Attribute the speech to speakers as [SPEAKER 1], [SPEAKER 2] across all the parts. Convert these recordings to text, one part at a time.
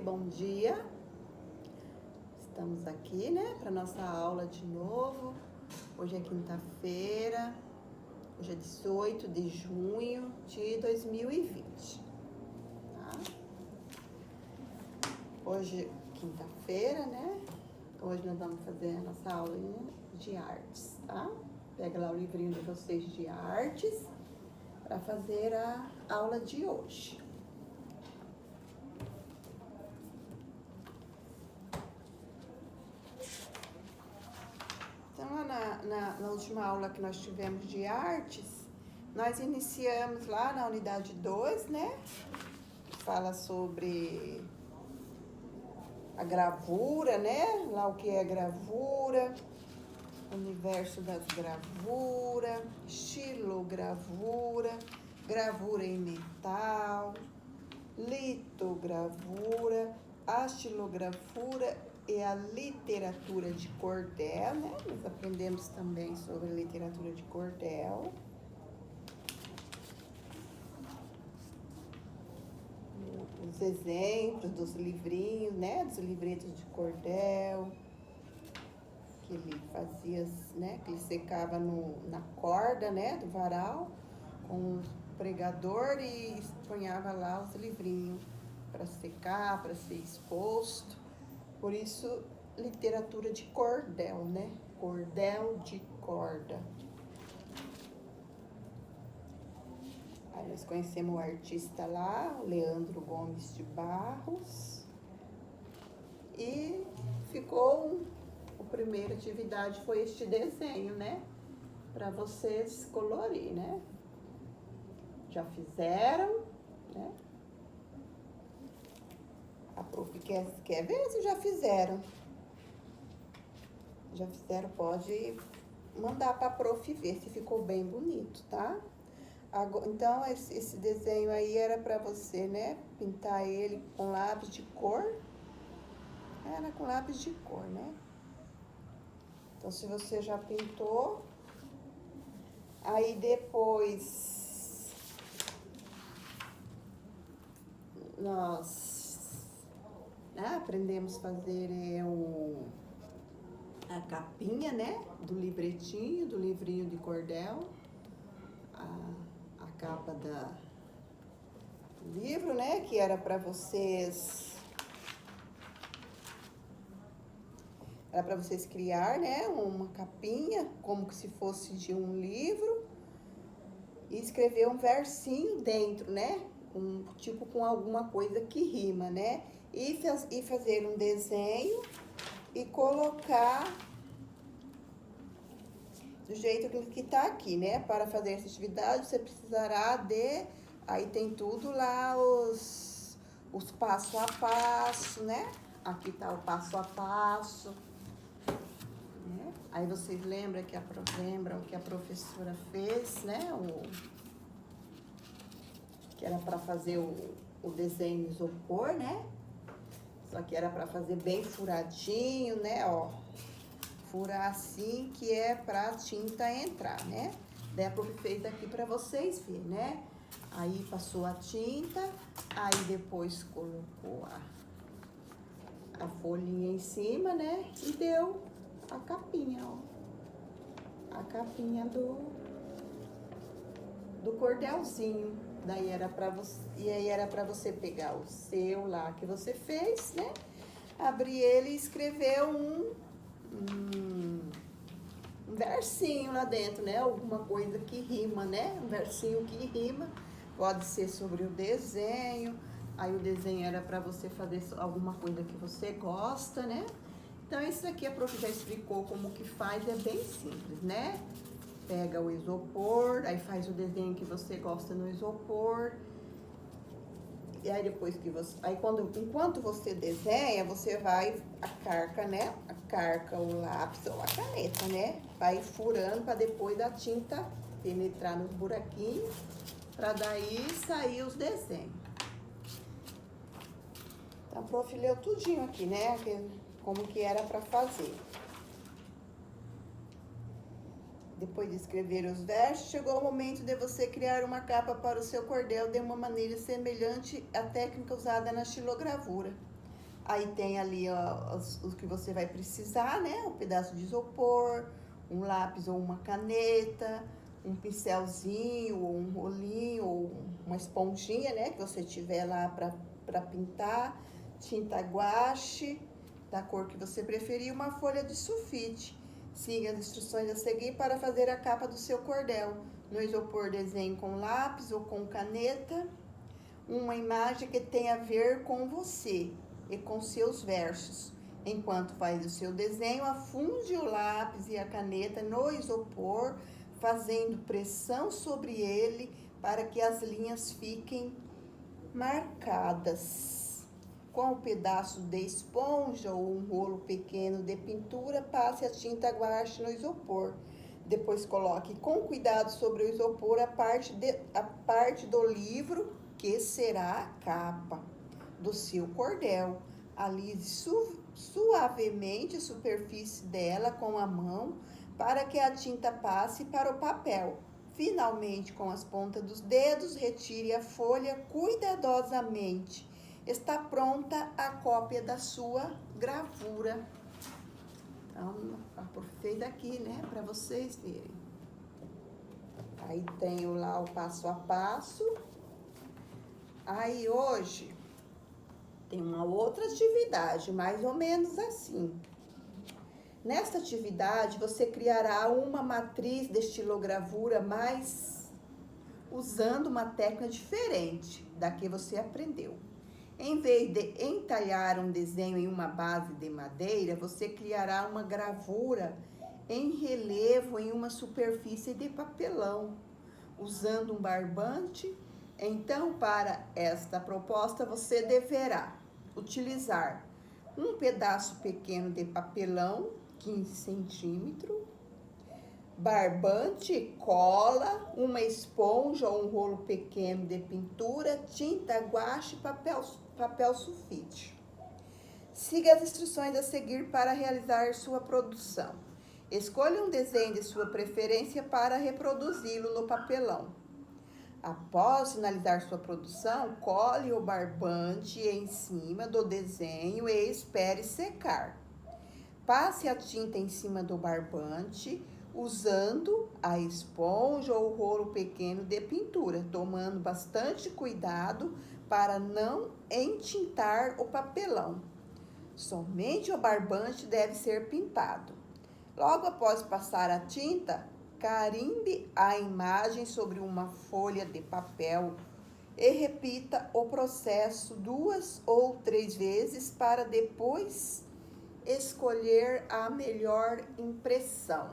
[SPEAKER 1] bom dia. Estamos aqui, né, para nossa aula de novo. Hoje é quinta-feira, hoje é 18 de junho de 2020, tá? Hoje, quinta-feira, né? Hoje nós vamos fazer a nossa aula de artes, tá? Pega lá o livrinho de vocês de artes para fazer a aula de hoje. Então, na última aula que nós tivemos de artes, nós iniciamos lá na unidade 2, né? Fala sobre a gravura, né? Lá o que é gravura, universo das gravuras, estilogravura, gravura em metal, litogravura, astilografura e a literatura de cordel, né? Nós aprendemos também sobre literatura de cordel. Os exemplos dos livrinhos, né? Dos livretos de cordel, que ele fazia, né? Que ele secava na corda, né? Do varal, com um pregador e ponhava lá os livrinhos para secar, para ser exposto. Por isso, literatura de cordel, né? Cordel de corda. Aí nós conhecemos o artista lá, o Leandro Gomes de Barros. E ficou, a primeira atividade foi este desenho, né? Para vocês colorir, né? Já fizeram, né? A prof quer ver se já fizeram. Já fizeram, pode mandar para a prof ver se ficou bem bonito, tá? Então, esse desenho aí era para você, né? Pintar ele com lápis de cor. Era com lápis de cor, né? Então, se você já pintou, aí depois nós aprendemos a fazer a capinha, né? Do livretinho, do livrinho de cordel. A capa do livro, né? Que era para vocês... Era para vocês criar, né? Uma capinha, como se fosse de um livro. E escrever um versinho dentro, né? Tipo com alguma coisa que rima, né? E fazer um desenho e colocar do jeito que tá aqui, né? Para fazer essa atividade, você precisará de... Aí tem tudo lá, os passo a passo, né? Aqui tá o passo a passo. Né? Aí vocês lembram que a professora fez, né? Que era para fazer o desenho isopor, né? Só que era para fazer bem furadinho, né? Ó, furar assim, que é para a tinta entrar, né? Daí a prof fez aqui para vocês verem, né? Aí passou a tinta, aí depois colocou a folhinha em cima, né? E deu a capinha, ó. A capinha do cordelzinho. Daí era para você, e aí era para você pegar o seu lá que você fez, né? Abrir ele e escrever um versinho lá dentro, né? Alguma coisa que rima, né? Um versinho que rima. Pode ser sobre o desenho. Aí o desenho era para você fazer alguma coisa que você gosta, né? Então, isso aqui a prof já explicou como que faz, é bem simples, né? Pega o isopor, aí faz o desenho que você gosta no isopor. E aí depois que você... Aí enquanto você desenha, você vai a carca, né? A carca, o lápis ou a caneta, né? Vai furando para depois a tinta penetrar nos buraquinhos, para daí sair os desenhos. Então, a prof leu tudinho aqui, né? Como que era para fazer. Depois de escrever os versos, chegou o momento de você criar uma capa para o seu cordel de uma maneira semelhante à técnica usada na estilogravura. Aí tem ali ó, os que você vai precisar, né? Um pedaço de isopor, um lápis ou uma caneta, um pincelzinho, ou um rolinho, ou uma esponjinha, né? Que você tiver lá para pintar, tinta guache, da cor que você preferir, uma folha de sulfite. Siga as instruções a seguir para fazer a capa do seu cordel. No isopor, desenhe com lápis ou com caneta uma imagem que tenha a ver com você e com seus versos. Enquanto faz o seu desenho, afunde o lápis e a caneta no isopor, fazendo pressão sobre ele para que as linhas fiquem marcadas. Com um pedaço de esponja ou um rolo pequeno de pintura, passe a tinta guache no isopor. Depois coloque com cuidado sobre o isopor a parte do livro que será a capa do seu cordel. Alise suavemente a superfície dela com a mão para que a tinta passe para o papel. Finalmente, com as pontas dos dedos, retire a folha cuidadosamente. Está pronta a cópia da sua gravura. Então, aproveito aqui, né, para vocês verem. Aí tenho lá o passo a passo. Aí hoje tem uma outra atividade, mais ou menos assim. Nesta atividade, você criará uma matriz de estilogravura, mas usando uma técnica diferente da que você aprendeu. Em vez de entalhar um desenho em uma base de madeira, você criará uma gravura em relevo em uma superfície de papelão, usando um barbante. Então, para esta proposta, você deverá utilizar um pedaço pequeno de papelão, 15 centímetros, barbante, cola, uma esponja ou um rolo pequeno de pintura, tinta guache e papel sulfite. Siga as instruções a seguir para realizar sua produção. Escolha um desenho de sua preferência para reproduzi-lo no papelão. Após finalizar sua produção, cole o barbante em cima do desenho e espere secar. Passe a tinta em cima do barbante, usando a esponja ou rolo pequeno de pintura, tomando bastante cuidado para não entintar o papelão. Somente o barbante deve ser pintado. Logo após passar a tinta, carimbe a imagem sobre uma folha de papel e repita o processo 2 ou 3 vezes para depois escolher a melhor impressão.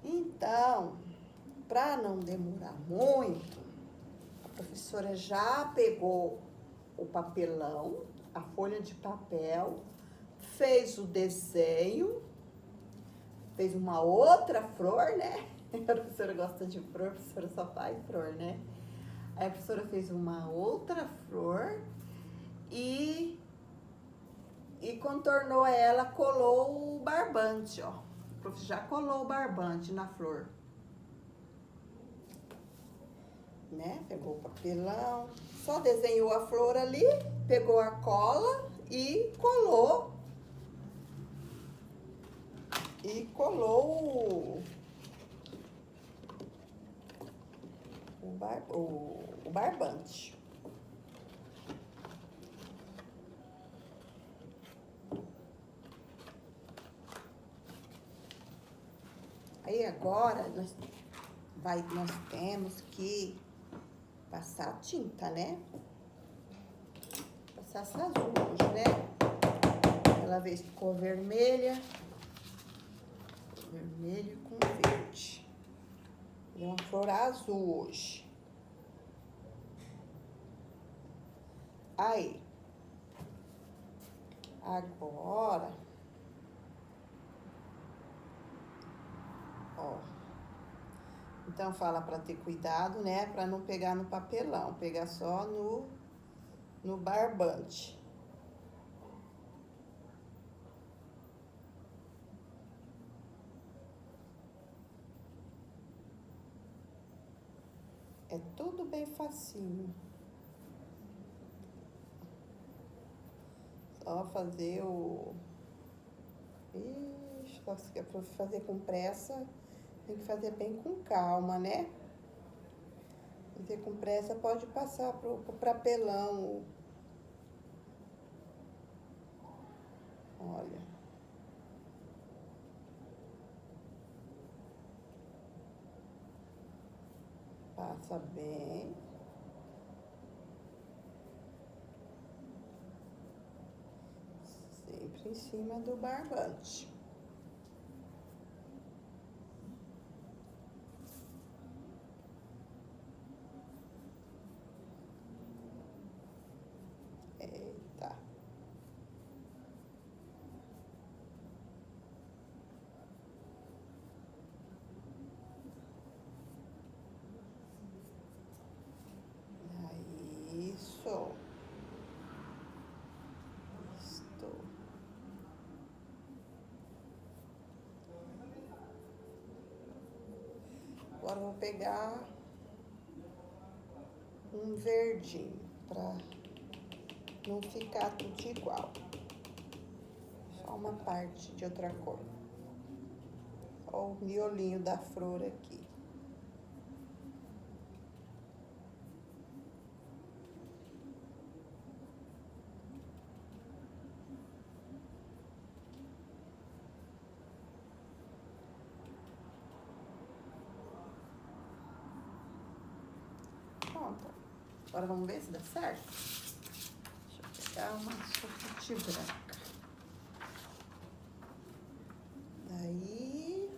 [SPEAKER 1] Então, para não demorar muito, a professora já pegou o papelão, a folha de papel, fez o desenho, fez uma outra flor, né? A professora gosta de flor, a professora só faz flor, né? Aí a professora fez uma outra flor e contornou ela, colou o barbante, ó. O prof já colou o barbante na flor. Né? Pegou o papelão, só desenhou a flor ali, pegou a cola e colou. E colou o barbante. Aí agora nós temos que passar a tinta, né? Passar essas luzes, né? Aquela vez ficou vermelha. Vermelho com verde. E uma flor azul hoje. Aí. Agora. Ó. Então fala para ter cuidado, né? Para não pegar no papelão. Pegar só no barbante. É tudo bem facinho. Só fazer o... Ixi, só se é pra fazer com pressa, tem que fazer bem com calma, né? Fazer com pressa pode passar pro papelão. Olha. Passa bem. Sempre em cima do barbante. Eita. Isso. Isto. Agora eu vou pegar um verdinho pra não ficar tudo igual. Só uma parte de outra cor. Só o miolinho da flor aqui. Pronto. Agora vamos ver se dá certo. Deixa eu pegar uma sulfite branca. Daí,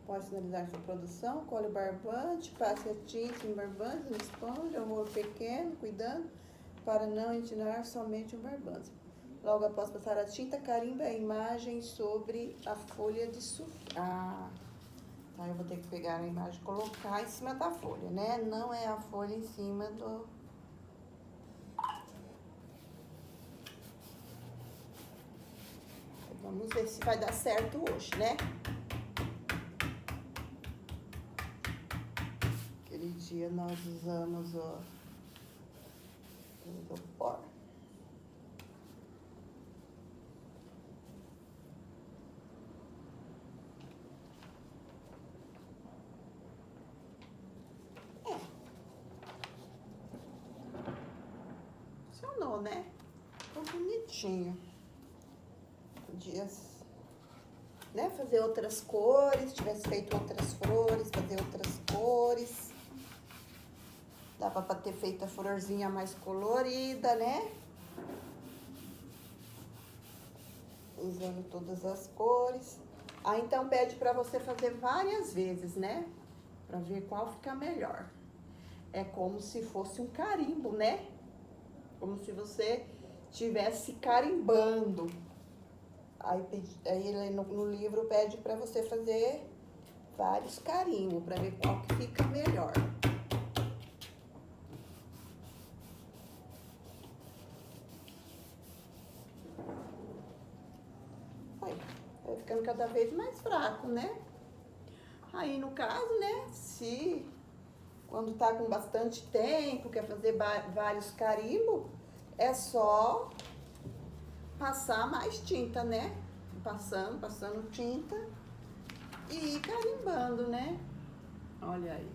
[SPEAKER 1] pode finalizar sua produção, colhe o barbante, passe a tinta em barbante, na esponja, um rolo pequeno, cuidando para não entinar somente o barbante. Logo após passar a tinta, carimba a imagem sobre a folha de sulfite. Ah, tá, eu vou ter que pegar a imagem e colocar em cima da folha, né? Não é a folha em cima do... Vamos ver se vai dar certo hoje, né? Aquele dia nós usamos o isopor. Funcionou, né? Ficou bonitinho. Podia, né, fazer outras cores, tivesse feito outras flores, fazer outras cores. Dava pra ter feito a florzinha mais colorida, né? Usando todas as cores. Aí então pede pra você fazer várias vezes, né? Pra ver qual fica melhor. É como se fosse um carimbo, né? Como se você estivesse carimbando. Aí ele no livro pede pra você fazer vários carimbos, pra ver qual que fica melhor. Vai ficando cada vez mais fraco, né? Aí no caso, né, se quando tá com bastante tempo, quer fazer vários carimbos, é só passar mais tinta, né? Passando tinta e ir carimbando, né? Olha aí,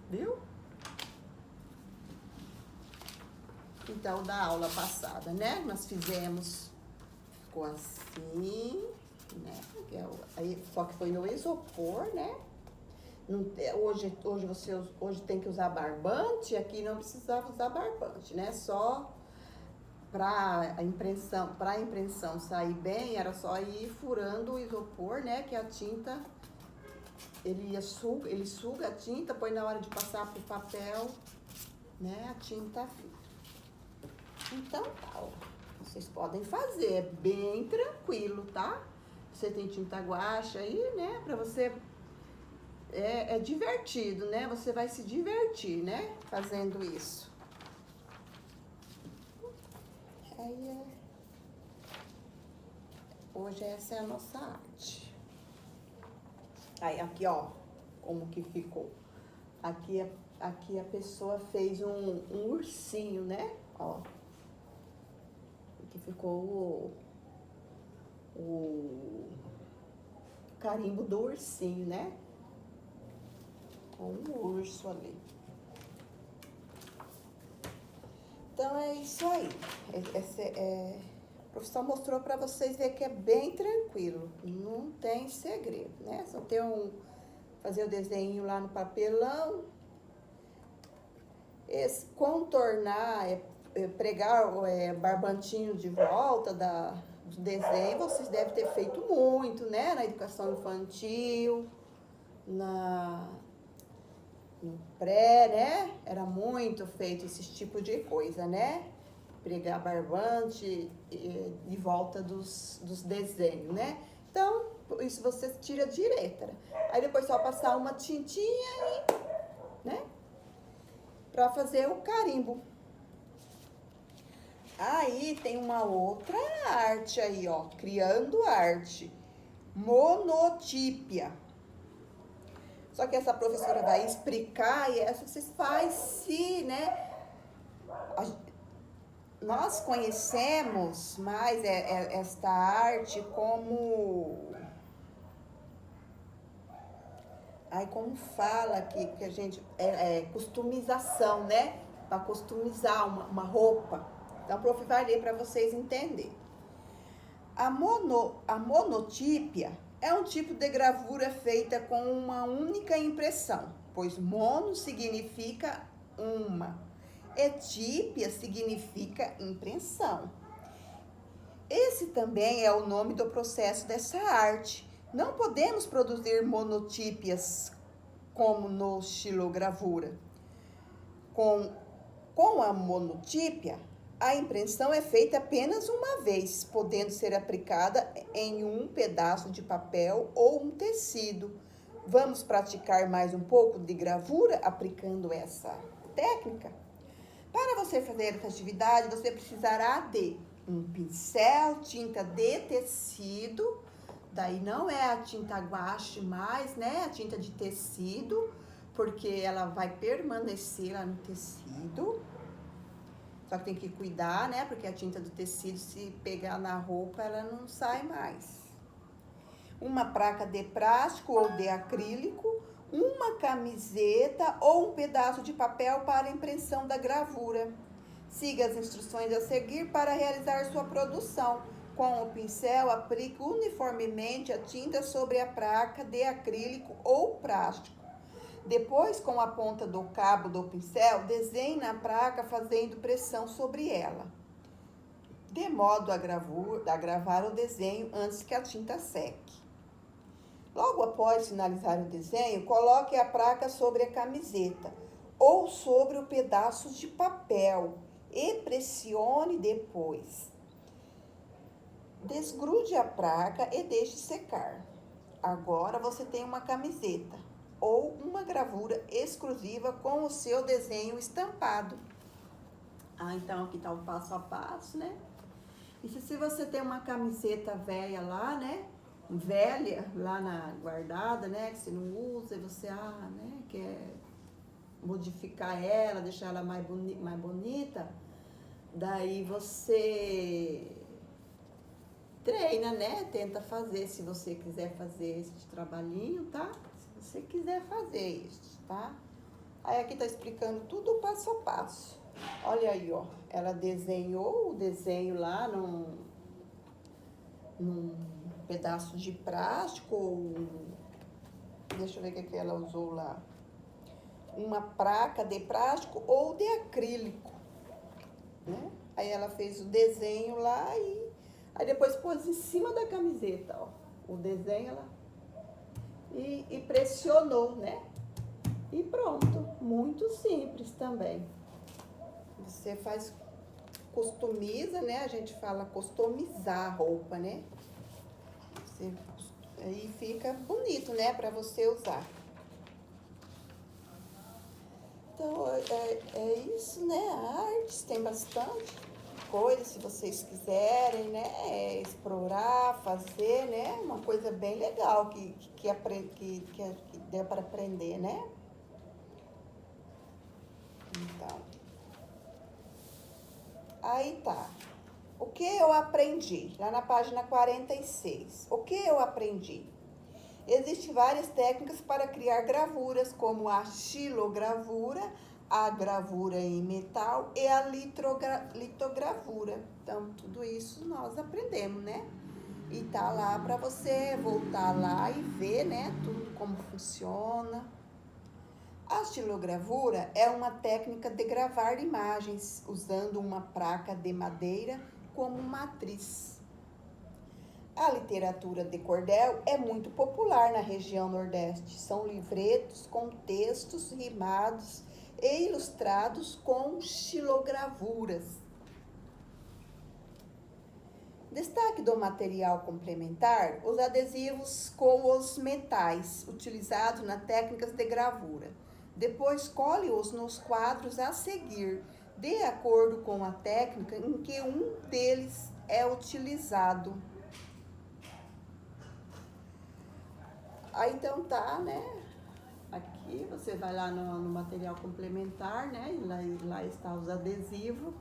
[SPEAKER 1] viu? Então, da aula passada, né? Nós fizemos, ficou assim, né? Só que foi no isopor, né? Não, hoje tem que usar barbante, aqui não precisava usar barbante, né? Só para a impressão sair bem, era só ir furando o isopor, né? Que a tinta, ele suga a tinta, põe na hora de passar pro papel, né? A tinta fica. Então, tá, ó, vocês podem fazer, é bem tranquilo, tá? Você tem tinta guache aí, né? Pra você, é divertido, né? Você vai se divertir, né? Fazendo isso. Aí, hoje essa é a nossa arte. Aí, aqui, ó, como que ficou. Aqui a pessoa fez um ursinho, né? Ó. Que ficou o carimbo do ursinho, né? Com um urso ali. Então é isso aí. A profissão mostrou para vocês verem que é bem tranquilo, não tem segredo, né? Só tem fazer o desenho lá no papelão, contornar, pregar barbantinho de volta do desenho, vocês devem ter feito muito, né? Na educação infantil, no pré, né? Era muito feito esse tipo de coisa, né? Pregar barbante de volta dos desenhos, né? Então, isso você tira de letra. Aí depois só passar uma tintinha né? Pra fazer o carimbo. Aí tem uma outra arte aí, ó. Criando arte. Monotípia. Só que essa professora vai explicar e essa vocês fazem, né? Nós conhecemos mais esta arte como... Aí como fala aqui, que a gente... customização, né? Para customizar uma roupa. Então, o prof vai ler para vocês entenderem. A monotípia é um tipo de gravura feita com uma única impressão, pois mono significa uma. Etípia significa impressão. Esse também é o nome do processo dessa arte. Não podemos produzir monotípias como no xilogravura. Com a monotípia, a impressão é feita apenas uma vez, podendo ser aplicada em um pedaço de papel ou um tecido. Vamos praticar mais um pouco de gravura aplicando essa técnica? Para você fazer essa atividade, você precisará de um pincel, tinta de tecido, daí não é a tinta guache mais, né? A tinta de tecido, porque ela vai permanecer lá no tecido. Só que tem que cuidar, né? Porque a tinta do tecido, se pegar na roupa, ela não sai mais. Uma placa de plástico ou de acrílico, uma camiseta ou um pedaço de papel para impressão da gravura. Siga as instruções a seguir para realizar sua produção. Com o pincel, aplique uniformemente a tinta sobre a placa de acrílico ou plástico. Depois, com a ponta do cabo do pincel, desenhe na placa fazendo pressão sobre ela, de modo a gravar o desenho antes que a tinta seque. Logo após finalizar o desenho, coloque a placa sobre a camiseta ou sobre o pedaço de papel e pressione depois. Desgrude a placa e deixe secar. Agora você tem uma camiseta ou uma gravura exclusiva com o seu desenho estampado. Então aqui está o passo a passo, né? E se você tem uma camiseta velha lá, né? Velha lá guardada, né? Que você não usa e você né? Quer modificar ela, deixar ela mais bonita, daí você treina, né? Tenta fazer, se você quiser fazer esse trabalhinho, tá? Se você quiser fazer isso, tá? Aí aqui tá explicando tudo passo a passo. Olha aí, ó. Ela desenhou o desenho lá num pedaço de plástico, deixa eu ver o que ela usou lá. Uma placa de plástico ou de acrílico, né? Aí ela fez o desenho lá e aí depois pôs em cima da camiseta, ó, o desenho lá e pressionou, né? E pronto, muito simples também. Você customiza, né? A gente fala customizar a roupa, né? Aí fica bonito, né? Pra você usar. Então, é isso, né? A arte tem bastante coisa, se vocês quiserem, né? Explorar, fazer, né? Uma coisa bem legal que deu para aprender, né? Então, aí tá. O que eu aprendi? Lá na página 46. O que eu aprendi? Existem várias técnicas para criar gravuras, como a xilogravura, a gravura em metal e a litogravura. Então, tudo isso nós aprendemos, né? E tá lá para você voltar lá e ver, né, tudo como funciona. A xilogravura é uma técnica de gravar imagens usando uma placa de madeira como matriz. A literatura de cordel é muito popular na região Nordeste. São livretos com textos rimados e ilustrados com xilogravuras. Destaque do material complementar, os adesivos com os metais, utilizados nas técnicas de gravura. Depois, colhe-os nos quadros a seguir, de acordo com a técnica em que um deles é utilizado. Aí, então, tá, né? Aqui, você vai lá no material complementar, né? E lá está os adesivos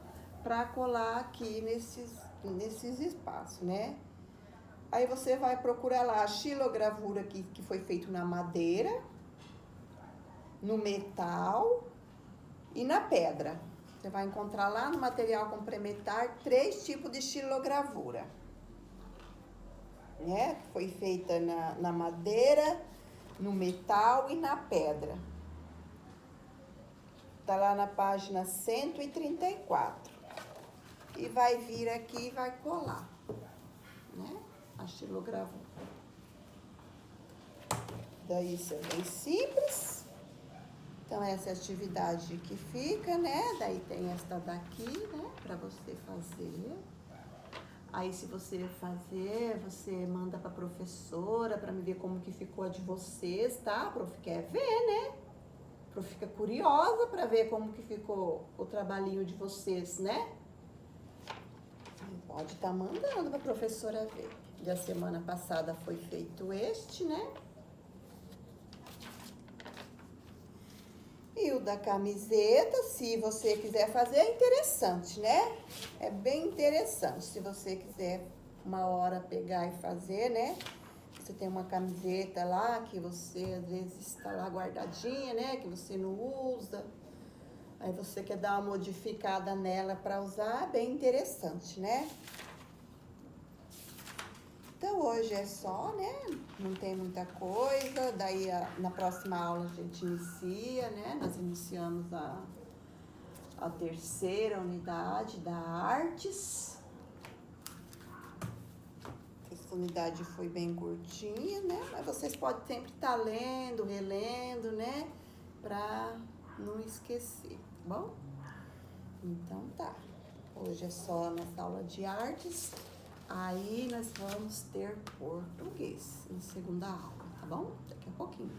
[SPEAKER 1] para colar aqui nesses espaços, né? Aí você vai procurar lá a xilogravura que foi feito na madeira, no metal e na pedra. Você vai encontrar lá no material complementar 3 tipos de xilogravura, né? Foi feita na madeira, no metal e na pedra. Tá lá na página 134. E vai vir aqui e vai colar, né? A xilogravura. Daí isso é bem simples. Então, essa é a atividade que fica, né? Daí tem esta daqui, né? Pra você fazer. Aí, se você fazer, você manda pra professora pra me ver como que ficou a de vocês, tá? A prof quer ver, né? A prof fica curiosa pra ver como que ficou o trabalhinho de vocês, né? Pode estar mandando pra professora ver. Da semana passada foi feito este, né? E o da camiseta, se você quiser fazer, é interessante, né? É bem interessante. Se você quiser uma hora pegar e fazer, né? Você tem uma camiseta lá que você às vezes está lá guardadinha, né? Que você não usa. Aí você quer dar uma modificada nela para usar, é bem interessante, né? Então, hoje é só, né? Não tem muita coisa. Daí, na próxima aula, a gente inicia, né? Nós iniciamos a 3ª unidade da Artes. Essa unidade foi bem curtinha, né? Mas vocês podem sempre estar lendo, relendo, né? Pra não esquecer, tá bom? Então, tá. Hoje é só nessa aula de artes. Aí nós vamos ter português na segunda aula, tá bom? Daqui a pouquinho.